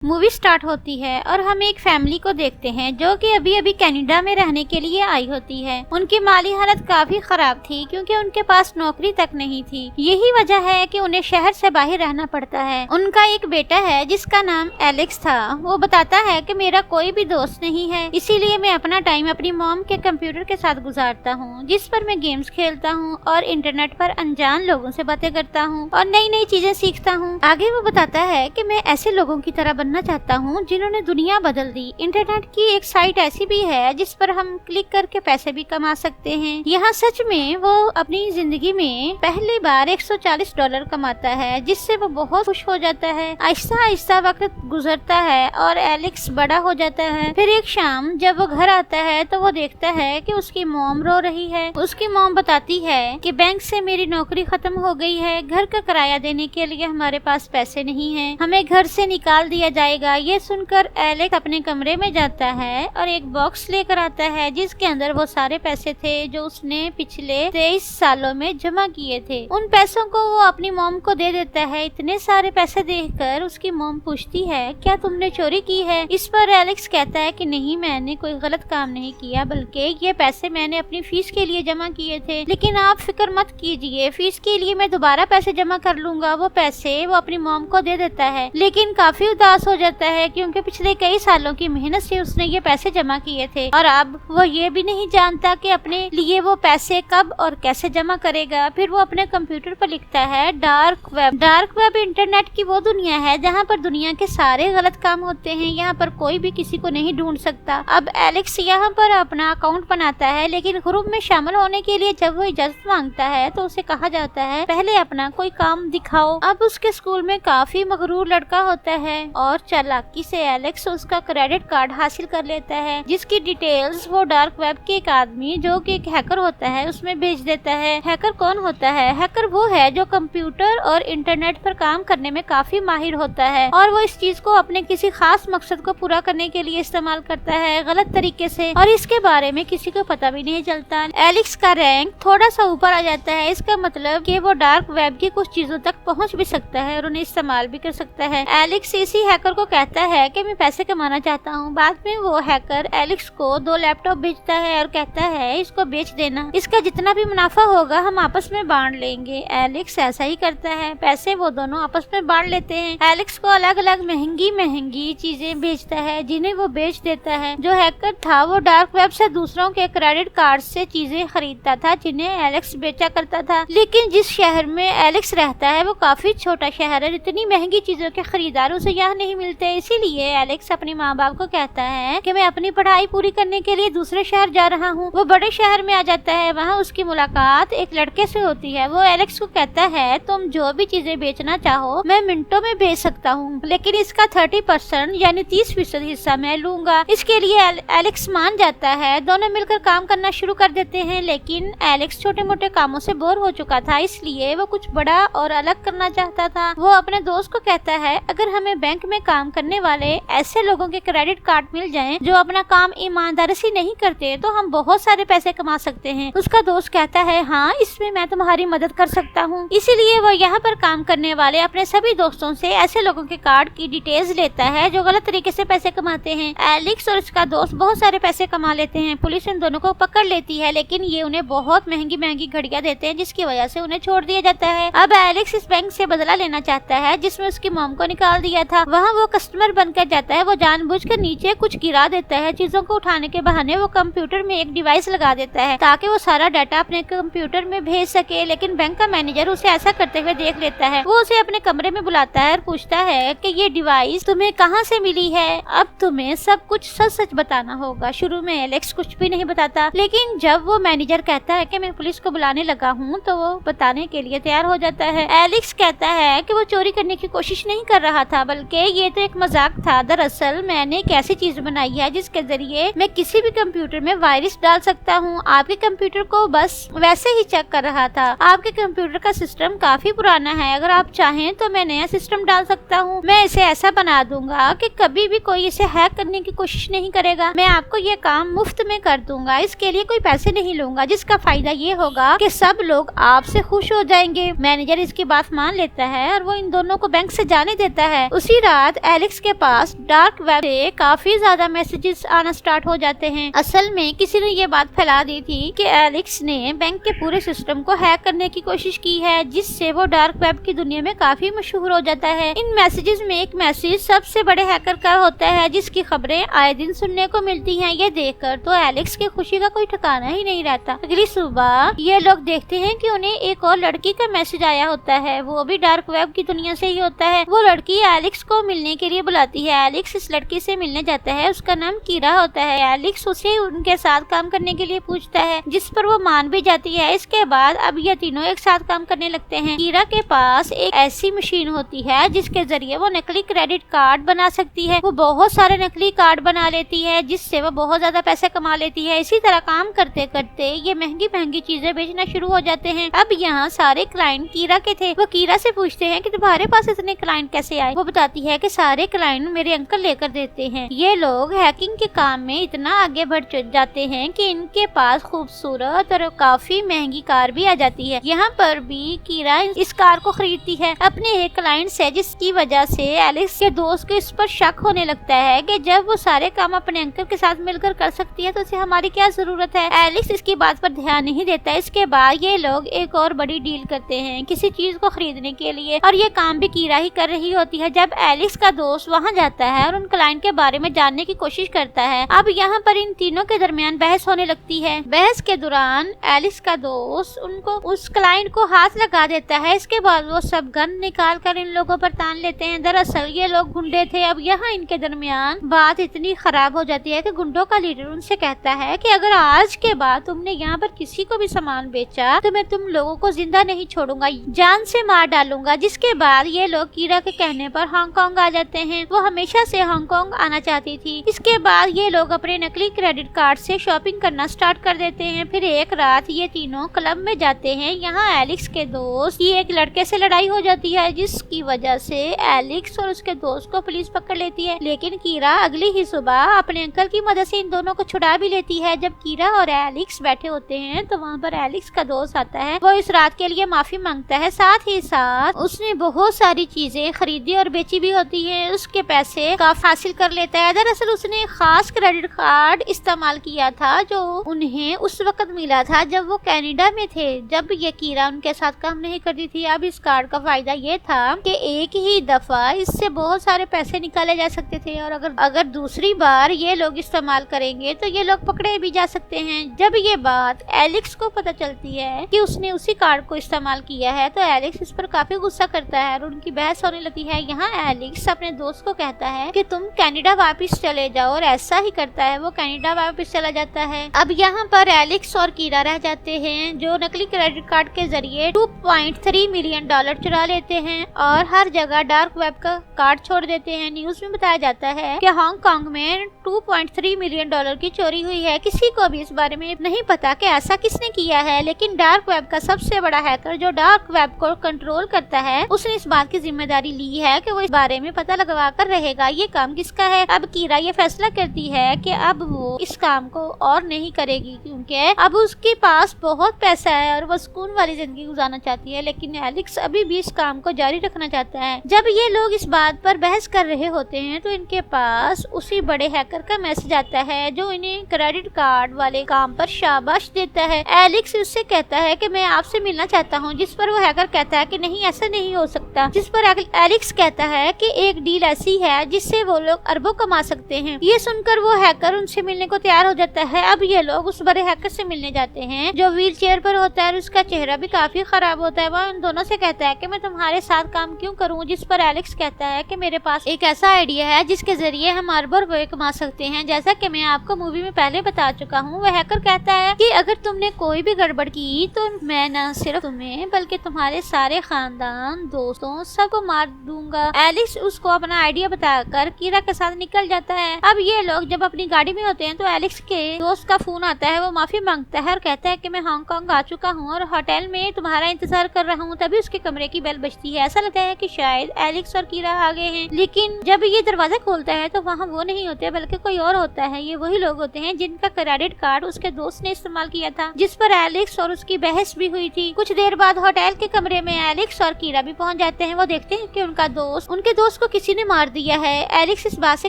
Movie start होती है और हम एक फैमिली को देखते हैं जो कि अभी अभी कनाडा में रहने के लिए आई होती है। उनकी माली हालत काफी खराब थी क्योंकि उनके पास नौकरी तक नहीं थी। यही वजह है कि उन्हें शहर से बाहर रहना पड़ता है। उनका एक बेटा है जिसका नाम एलेक्स था। वो बताता है कि मेरा कोई भी दोस्त नहीं है, इसीलिए मैं अपना टाइम अपनी मॉम के कंप्यूटर के साथ गुजारता हूँ, जिस पर मैं गेम्स खेलता हूँ और इंटरनेट पर अनजान लोगों से बातें करता हूँ और नई नई चीजें सीखता हूँ। आगे वो बताता है कि मैं ऐसे लोगों की तरह बनना चाहता हूँ जिन्होंने दुनिया बदल दी। इंटरनेट की एक साइट ऐसी भी है जिस पर हम क्लिक करके पैसे भी कमा सकते हैं। यहाँ सच में वो अपनी जिंदगी में पहली बार $140 कमाता है, जिससे वो बहुत खुश हो जाता है। आहिस्ता आहिस्ता वक्त गुजरता है और एलेक्स बड़ा हो जाता है। फिर एक शाम जब वो घर आता है तो वो देखता है कि उसकी मॉम रो रही है। उसकी मॉम बताती है कि बैंक से मेरी नौकरी खत्म हो गई है, घर का किराया देने के लिए हमारे पास पैसे नहीं है, हमें घर से निकाल दिया जाएगा। ये सुनकर एलेक्स अपने कमरे में जाता है और एक बॉक्स लेकर आता है जिसके अंदर वो सारे पैसे थे जो उसने पिछले 23 सालों में जमा किए थे। उन पैसों को वो अपनी मॉम को दे देता है। इतने सारे पैसे देखकर उसकी मॉम पूछती है, क्या तुमने चोरी की है? इस पर एलेक्स कहता है कि नहीं, मैंने कोई गलत काम नहीं किया, बल्कि ये पैसे मैंने अपनी फीस के लिए जमा किए थे। लेकिन आप फिक्र मत कीजिए, फीस के लिए मैं दोबारा पैसे जमा कर लूंगा। वो पैसे वो अपनी मॉम को दे देता है, लेकिन काफी उदास हो जाता है क्योंकि पिछले कई सालों की मेहनत से उसने ये पैसे जमा किए थे और अब वो ये भी नहीं जानता कि अपने लिए वो पैसे कब और कैसे जमा करेगा। फिर वो अपने कंप्यूटर पर लिखता है dark web. Dark web internet की वो दुनिया है जहाँ पर दुनिया के सारे गलत काम होते हैं। यहाँ पर कोई भी किसी को नहीं ढूंढ सकता। अब एलेक्स यहाँ पर अपना अकाउंट बनाता है, लेकिन ग्रुप में शामिल होने के लिए जब वो इजाजत मांगता है तो उसे कहा जाता है पहले अपना कोई काम दिखाओ। अब उसके स्कूल में काफी मगरूर लड़का होता है और चालाकी से एलेक्स उसका क्रेडिट कार्ड हासिल कर लेता है, जिसकी डिटेल्स वो डार्क वेब के एक आदमी जो कि एक हैकर होता है उसमें भेज देता है। हैकर कौन होता है? हैकर वो है जो कंप्यूटर और इंटरनेट पर काम करने में काफी माहिर होता है और वो इस चीज को अपने किसी खास मकसद को पूरा करने के लिए इस्तेमाल करता है गलत तरीके से, और इसके बारे में किसी को पता भी नहीं चलता। एलेक्स का रैंक थोड़ा सा ऊपर आ जाता है। इसका मतलब कि वो डार्क वेब की कुछ चीजों तक पहुंच भी सकता है और उन्हें इस्तेमाल भी कर सकता है। एलेक्स इसी हैकर को कहता है कि मैं पैसे कमाना चाहता हूँ। बाद में वो हैकर एलेक्स को 2 लैपटॉप भेजता है और कहता है इसको बेच देना, इसका जितना भी मुनाफा होगा हम आपस में बांट लेंगे। एलेक्स ऐसा ही करता है, पैसे वो दोनों आपस में बांट लेते हैं। एलेक्स को अलग अलग महंगी महंगी चीजें बेचता है जिन्हें वो बेच देता है। जो हैकर था वो डार्क वेब से दूसरों के क्रेडिट कार्ड से चीजें खरीदता था जिन्हें एलेक्स बेचा करता था। लेकिन जिस शहर में एलेक्स रहता है वो काफी छोटा शहर है, इतनी महंगी चीजों के खरीदार उसे यहाँ नहीं मिलते। इसीलिए एलेक्स अपने माँ बाप को कहता है कि मैं अपनी पढ़ाई पूरी करने के लिए दूसरे शहर जा रहा हूँ। वो बड़े शहर में आ जाता है। वहाँ उसकी मुलाकात एक लड़के से होती है। वो एलेक्स को कहता है तुम जो भी चीजें बेचना चाहो मैं मिनटों में बेच सकता हूँ, लेकिन इसका 30% यानी 30% हिस्सा मैं लूंगा। इसके लिए एलेक्स मान जाता है। दोनों मिलकर काम करना शुरू कर देते हैं, लेकिन एलेक्स छोटे मोटे कामों से बोर हो चुका था, इसलिए वो कुछ बड़ा और अलग करना चाहता था। वो अपने दोस्त को कहता है अगर हमें बैंक में काम करने वाले ऐसे लोगों के क्रेडिट कार्ड मिल जाएं जो अपना काम ईमानदारी से नहीं करते तो हम बहुत सारे पैसे कमा सकते हैं। उसका दोस्त कहता है हाँ, इसमें मैं तुम्हारी मदद कर सकता हूँ। इसीलिए वो यहाँ पर काम करने वाले अपने सभी दोस्तों से ऐसे लोगों के कार्ड की डिटेल्स लेता है जो गलत तरीके से पैसे कमाते हैं। एलेक्स और उसका दोस्त बहुत सारे पैसे कमा लेते हैं। पुलिस इन दोनों को पकड़ लेती है, लेकिन ये उन्हें बहुत महंगी महंगी घड़ियां देते हैं जिसकी वजह से उन्हें छोड़ दिया जाता है। अब एलेक्स इस बैंक से बदला लेना चाहता है जिसमें उसकी मॉम को निकाल दिया था। वहाँ वो कस्टमर बनकर जाता है। वो जानबूझकर नीचे कुछ गिरा देता है। चीजों को उठाने के बहाने वो कंप्यूटर में एक डिवाइस लगा देता है ताकि वो सारा डाटा अपने कंप्यूटर में भेज सके, लेकिन बैंक का मैनेजर उसे ऐसा करते हुए देख लेता है। वो उसे अपने कमरे में बुलाता है और पूछता है कि ये डिवाइस तुम्हें कहाँ से मिली है? अब तुम्हें सब कुछ सच सच बताना होगा। शुरू में एलेक्स कुछ भी नहीं बताता, लेकिन जब वो मैनेजर कहता है कि मैं पुलिस को बुलाने लगा हूँ तो वो बताने के लिए तैयार हो जाता है। एलेक्स कहता है कि वो चोरी करने की कोशिश नहीं कर रहा था, बल्कि ये तो एक मजाक था। दरअसल मैंने एक ऐसी चीज बनाई है जिसके जरिए मैं किसी भी कंप्यूटर में वायरस डाल सकता हूँ। आपके कंप्यूटर को बस वैसे ही चेक कर रहा था। आपके कंप्यूटर का सिस्टम काफी पुराना है, अगर आप चाहें तो मैं नया सिस्टम डाल सकता हूँ। मैं इसे ऐसा बना दूंगा कि कभी भी कोई इसे हैक करने की कोशिश नहीं करेगा। मैं आपको ये काम मुफ्त में कर दूंगा, इसके लिए कोई पैसे नहीं लूंगा, जिसका फायदा ये होगा कि सब लोग आपसे खुश हो जाएंगे। मैनेजर इसकी बात मान लेता है और वो इन दोनों को बैंक से जाने देता है। उसी रात बाद एलेक्स के पास डार्क वेब से काफी ज्यादा मैसेजेस आना स्टार्ट हो जाते हैं। असल में किसी ने ये बात फैला दी थी कि एलेक्स ने बैंक के पूरे सिस्टम को हैक करने की कोशिश की है, जिससे वो डार्क वेब की दुनिया में काफी मशहूर हो जाता है। इन मैसेजेस में एक मैसेज सबसे बड़े हैकर का होता है, जिसकी खबरें आए दिन सुनने को मिलती हैं। ये देखकर तो एलेक्स की खुशी का कोई ठिकाना ही नहीं रहता। अगली सुबह ये लोग देखते हैं कि उन्हें एक और लड़की का मैसेज आया होता है, वो भी डार्क वेब की दुनिया से ही होता है। वो लड़की एलेक्स को मिलने के लिए बुलाती है। एलेक्स इस लड़की से मिलने जाता है, उसका नाम कीरा होता है। एलेक्स उसे उनके साथ काम करने के लिए पूछता है, जिस पर वो मान भी जाती है। इसके बाद अब ये तीनों एक साथ काम करने लगते हैं। कीरा के पास एक ऐसी मशीन होती है जिसके जरिए वो नकली क्रेडिट कार्ड बना सकती है। वो बहुत सारे नकली कार्ड बना लेती है, जिससे वो बहुत ज्यादा पैसे कमा लेती है। इसी तरह काम करते करते ये महंगी महंगी चीजें बेचना शुरू हो जाते हैं। अब यहाँ सारे क्लाइंट कीरा के थे। वो कीरा से पूछते हैं कि तुम्हारे पास इतने क्लाइंट कैसे आए। वो बताती है कि सारे क्लाइंट मेरे अंकल लेकर देते हैं। ये लोग हैकिंग के काम में इतना आगे बढ़ जाते हैं कि इनके पास खूबसूरत और काफी महंगी कार भी आ जाती है। यहाँ पर भी कीरा इस कार को खरीदती है अपने एक क्लाइंट से, जिसकी वजह से एलेक्स के दोस्त को इस पर शक होने लगता है कि जब वो सारे काम अपने अंकल के साथ मिलकर कर सकती है तो उसे हमारी क्या जरूरत है। एलेक्स इसकी बात पर ध्यान नहीं देता। इसके बाद ये लोग एक और बड़ी डील करते हैं किसी चीज को खरीदने के लिए, और ये काम भी कीरा ही कर रही होती है। जब एलेक्स का दोस्त वहाँ जाता है और उन क्लाइंट के बारे में जानने की कोशिश करता है, अब यहाँ पर इन तीनों के दरमियान बहस होने लगती है। बहस के दौरान एलेक्स का दोस्त उनको उस क्लाइंट को हाथ लगा देता है। इसके बाद वो सब गन निकाल कर इन लोगों पर तान लेते हैं। दरअसल ये लोग गुंडे थे। अब यहाँ इनके दरमियान बात इतनी खराब हो जाती है कि गुंडों का लीडर उनसे कहता है कि अगर आज के बाद तुमने यहाँ पर किसी को भी सामान बेचा तो मैं तुम लोगों को जिंदा नहीं छोड़ूंगा, जान से मार डालूंगा। जिसके बाद ये लोग कीरा के कहने पर हांगकांग आ जाते हैं। वो हमेशा से हांगकांग आना चाहती थी। इसके बाद ये लोग अपने नकली क्रेडिट कार्ड से शॉपिंग करना स्टार्ट कर देते हैं। फिर एक रात ये तीनों क्लब में जाते हैं। यहाँ एलेक्स के दोस्त की एक लड़के से लड़ाई हो जाती है, जिसकी वजह से एलेक्स और उसके दोस्त को पुलिस पकड़ लेती है। लेकिन कीरा अगली ही सुबह अपने अंकल की मदद से इन दोनों को छुड़ा भी लेती है। जब कीरा और एलेक्स बैठे होते हैं तो वहाँ पर एलेक्स का दोस्त आता है। वो इस रात के लिए माफी मांगता है। साथ ही साथ उसने बहुत सारी चीजें खरीदी और बेची भी होती है। उसके पैसे काफी हासिल कर लेता है। दरअसल उसने खास क्रेडिट कार्ड इस्तेमाल किया था जो उन्हें उस वक्त मिला था जब वो कनाडा में थे, जब ये कीरा उनके साथ काम नहीं करती थी। अब इस कार्ड का फायदा ये था कि एक ही दफा इससे बहुत सारे पैसे निकाले जा सकते थे, और अगर दूसरी बार ये लोग इस्तेमाल करेंगे तो ये लोग पकड़े भी जा सकते हैं। जब ये बात एलेक्स को पता चलती है कि उसने उसी कार्ड को इस्तेमाल किया है तो एलेक्स इस पर काफी गुस्सा करता है और उनकी बहस होने लगती है। यहाँ एलेक्स अपने दोस्त को कहता है कि तुम कनाडा वापस चले जाओ, और ऐसा ही करता है। वो कनाडा वापस चला जाता है। अब यहाँ पर एलेक्स और कीरा रह जाते हैं, जो नकली क्रेडिट कार्ड के जरिए $2.3 मिलियन चुरा लेते हैं और हर जगह डार्क वेब का कार्ड छोड़ देते हैं। न्यूज में बताया जाता है कि हांगकांग में $2.3 मिलियन की चोरी हुई है। किसी को भी इस बारे में नहीं पता कि ऐसा किसने किया है, लेकिन डार्क वेब का सबसे बड़ा हैकर जो डार्क वेब को कंट्रोल करता है, उसने इस बात की जिम्मेदारी ली है कि वो इस बारे में पता लगवा कर रहेगा ये काम किसका है। अब कीरा ये फैसला करती है कि अब वो इस काम को और नहीं करेगी, क्योंकि अब उसके पास बहुत पैसा है और वो सुकून वाली जिंदगी गुजारना चाहती है। लेकिन एलेक्स अभी भी इस काम को जारी रखना चाहता है। जब ये लोग इस बात पर बहस कर रहे होते हैं तो इनके पास उसी बड़े हैकर का मैसेज आता है जो इन्हें क्रेडिट कार्ड वाले काम पर शाबाश देता है। एलेक्स उससे कहता है कि मैं आपसे मिलना चाहता हूँ, जिस पर वो हैकर कहता है कि नहीं, ऐसा नहीं हो सकता। जिस पर एलेक्स कहता है कि एक डील ऐसी है जिससे वो लोग अरबों कमा सकते हैं। ये सुनकर वो हैकर उनसे मिलने को तैयार हो जाता है। अब ये लोग उस बड़े हैकर से मिलने जाते हैं जो व्हील चेयर पर होता है और उसका चेहरा भी काफी खराब होता है। वह उन दोनों से कहता है कि मैं तुम्हारे साथ काम क्यों करूं, जिस पर एलेक्स कहता है कि मेरे पास एक ऐसा आइडिया है जिसके जरिए हम अरबों रुपए कमा सकते हैं, जैसा कि मैं आपको मूवी में पहले बता चुका हूँ। वह हैकर कहता है कि अगर तुमने कोई भी गड़बड़ की तो मैं न सिर्फ तुम्हें बल्कि तुम्हारे सारे खानदान, दोस्तों, सबको मार दूंगा। एलेक्स उसको अपना आइडिया बताकर कीरा के साथ निकल जाता है। अब ये लोग जब अपनी गाड़ी में होते हैं तो एलेक्स के दोस्त का फोन आता है। वो माफी मांगता है और कहता है कि मैं हांगकांग आ चुका हूँ और होटल में तुम्हारा इंतजार कर रहा हूँ। तभी उसके कमरे की बेल बजती है। ऐसा लगता है कि शायद एलेक्स और कीरा आ गए हैं, लेकिन जब ये दरवाजा खोलता है तो वहाँ वो नहीं होते बल्कि कोई और होता है। ये वही लोग होते हैं जिनका क्रेडिट कार्ड उसके दोस्त ने इस्तेमाल किया था, जिस पर एलेक्स और उसकी बहस भी हुई थी। कुछ देर बाद होटल के कमरे में एलेक्स और कीरा भी पहुंच जाते हैं। वो देखते हैं कि उनके दोस्त उसको किसी ने मार दिया है। एलेक्स इस बात से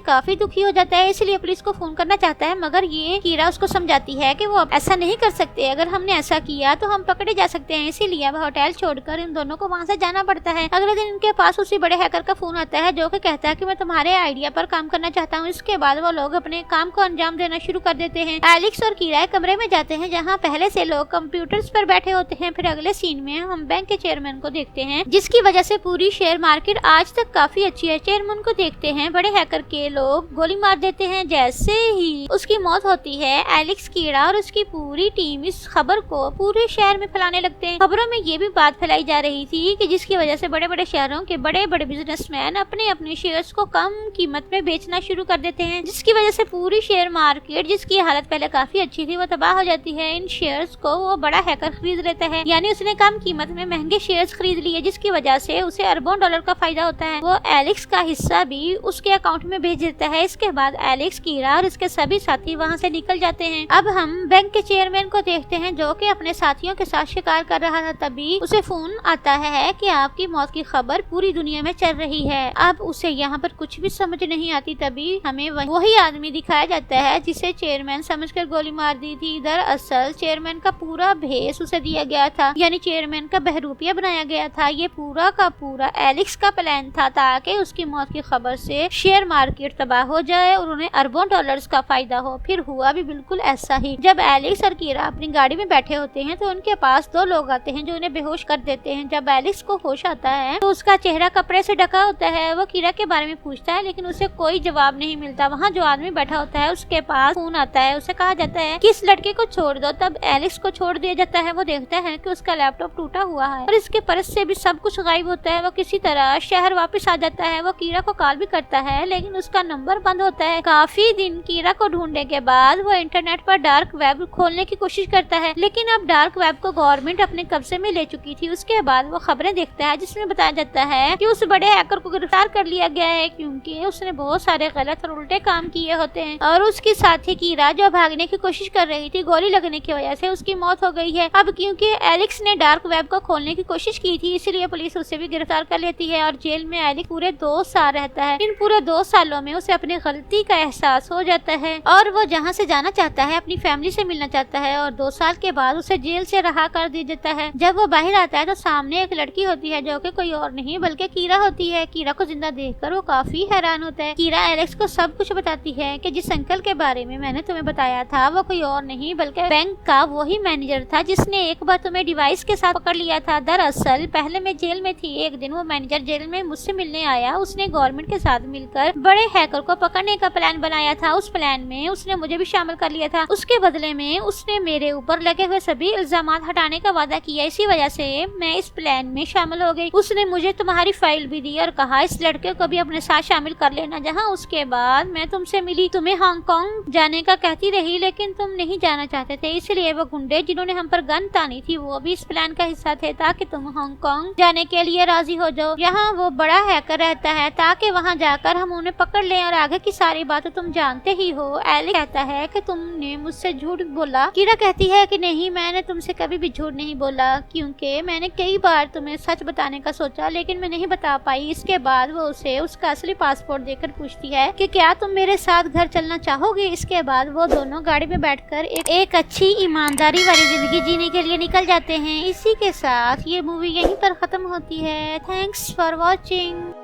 काफी दुखी हो जाता है, इसलिए पुलिस को फोन करना चाहता है, मगर ये कीरा उसको समझाती है कि वो अब ऐसा नहीं कर सकते, अगर हमने ऐसा किया तो हम पकड़े जा सकते हैं। इसीलिए अब होटल छोड़कर इन दोनों को वहाँ से जाना पड़ता है। अगले दिन इनके पास उसी बड़े हैकर का फोन आता है जो कि कहता है कि मैं तुम्हारे आइडिया पर काम करना चाहता हूँ। इसके बाद वो लोग अपने काम को अंजाम देना शुरू कर देते हैं। एलेक्स और कीरा कमरे में जाते हैं जहाँ पहले से लोग कंप्यूटर्स पर बैठे होते हैं। फिर अगले सीन में हम बैंक के चेयरमैन को देखते हैं, जिसकी वजह से पूरी शेयर मार्केट आज तक काफी अच्छी है। चेयरमैन को देखते हैं बड़े हैकर के लोग गोली मार देते हैं। जैसे ही उसकी मौत होती है, एलेक्स, कीड़ा और उसकी पूरी टीम इस खबर को पूरे शहर में फैलाने लगते हैं। खबरों में ये भी बात फैलाई जा रही थी कि जिसकी वजह से बड़े बड़े शहरों के बड़े बड़े बिजनेसमैन अपने अपने शेयर्स को कम कीमत में बेचना शुरू कर देते हैं, जिसकी वजह से पूरी शेयर मार्केट, जिसकी हालत पहले काफी अच्छी थी, वो तबाह हो जाती है। इन शेयर्स को वो बड़ा हैकर खरीद लेता है, यानी उसने कम कीमत में महंगे शेयर्स खरीद लिए, जिसकी वजह से उसे अरबों डॉलर का फायदा होता है। वो एलेक्स का हिस्सा भी उसके अकाउंट में भेज देता है। इसके बाद एलेक्स, कीरा और उसके सभी साथी वहाँ से निकल जाते हैं। अब हम बैंक के चेयरमैन को देखते हैं जो कि अपने साथियों के साथ शिकार कर रहा था। तभी उसे फोन आता है कि आपकी मौत की खबर पूरी दुनिया में चल रही है। अब उसे यहाँ पर कुछ भी समझ नहीं आती। तभी हमें वही आदमी दिखाया जाता है जिसे चेयरमैन समझकर गोली मार दी थी। दरअसल चेयरमैन का पूरा भेष उसे दिया गया था, यानी चेयरमैन का बहरूपिया बनाया गया था। ये पूरा का पूरा एलेक्स का प्लान था ताकि उसकी मौत की खबर से शेयर मार्केट तबाह हो जाए और उन्हें अरबों डॉलर्स का फायदा हो। फिर हुआ भी बिल्कुल ऐसा ही। जब एलेक्स और कीरा अपनी गाड़ी में बैठे होते हैं तो उनके पास दो लोग आते हैं जो उन्हें बेहोश कर देते हैं। जब एलेक्स को होश आता है तो उसका चेहरा कपड़े से ढका होता है। वो कीरा के बारे में पूछता है लेकिन उसे कोई जवाब नहीं मिलता। वहाँ जो आदमी बैठा होता है उसके पास फोन आता है, उसे कहा जाता है कि इस लड़के को छोड़ दो। तब एलेक्स को छोड़ दिया जाता है। वो देखता है कि उसका लैपटॉप टूटा हुआ है और इसके पर्स से भी सब कुछ गायब होता है। वो किसी तरह शहर वापस आ जाता है। वो कीरा को कॉल भी करता है लेकिन उसका नंबर बंद होता है। काफी दिन कीरा को ढूंढने के बाद वो इंटरनेट पर डार्क वेब खोलने की कोशिश करता है, लेकिन अब डार्क वेब को गवर्नमेंट अपने कब्जे में ले चुकी थी। उसके बाद वो खबरें देखता है जिसमें बताया जाता है कि उस बड़े हैकर को गिरफ्तार कर लिया गया है क्योंकि उसने बहुत सारे गलत और उल्टे काम किए होते हैं। और उसकी साथी कीरा जो भागने की कोशिश कर रही थी, गोली लगने की वजह से उसकी मौत हो गई है। अब क्योंकि एलेक्स ने डार्क वेब को खोलने की कोशिश की थी, इसलिए पुलिस उसे भी गिरफ्तार कर लेती है और जेल में एलेक्स पूरे 2 साल रहता है। इन पूरे 2 सालों में उसे अपनी गलती का एहसास हो जाता है और वो जहाँ से जाना चाहता है, अपनी फैमिली से मिलना चाहता है। और 2 साल के बाद उसे जेल से रहा कर दिया जाता है। जब वो बाहर आता है तो सामने एक लड़की होती है जो कि कोई और नहीं बल्कि कीरा होती है। कीरा को जिंदा देखकर वो काफी हैरान होता है। कीरा एलेक्स को सब कुछ बताती है कि जिस अंकल के बारे में मैंने तुम्हें बताया था वो कोई और नहीं बल्कि बैंक का वही मैनेजर था जिसने एक बार तुम्हें डिवाइस के साथ पकड़ लिया था। दरअसल पहले मैं जेल में थी। एक दिन वो मैनेजर जेल में मुझसे मिलने आया। उसने गवर्नमेंट के साथ मिलकर बड़े हैकर को पकड़ने का प्लान बनाया था। उस प्लान में उसने मुझे भी शामिल कर लिया था। उसके बदले में उसने मेरे ऊपर लगे हुए सभी इल्जामात हटाने का वादा किया। इसी वजह से मैं इस प्लान में शामिल हो गई। उसने मुझे तुम्हारी फाइल भी दी और कहा इस लड़के को भी अपने साथ शामिल कर लेना। जहाँ उसके बाद मैं तुमसे मिली, तुम्हें हांगकांग जाने का कहती रही लेकिन तुम नहीं जाना चाहते थे, इसलिए वो गुंडे जिन्होंने हम पर गन तानी थी वो भी इस प्लान का हिस्सा थे ताकि तुम हांगकांग जाने के लिए राजी हो जाओ। यहाँ वो बड़ा हैकर रहता है ताकि वहाँ जाकर हम उन्हें पकड़ लें और आगे की सारी बातें तुम जानते ही हो। एलेक्स कहता है कि तुमने मुझसे झूठ बोला। कीरा कहती है कि नहीं, मैंने तुमसे कभी भी झूठ नहीं बोला क्योंकि मैंने कई बार तुम्हें सच बताने का सोचा लेकिन मैं नहीं बता पाई। इसके बाद वो उसे उसका असली पासपोर्ट देकर पूछती है कि क्या तुम मेरे साथ घर चलना चाहोगे। इसके बाद वो दोनों गाड़ी में बैठकर एक अच्छी ईमानदारी वाली जिंदगी जीने के लिए निकल जाते हैं। इसी के साथ ये मूवी यहीं पर खत्म होती है। Thanks for watching.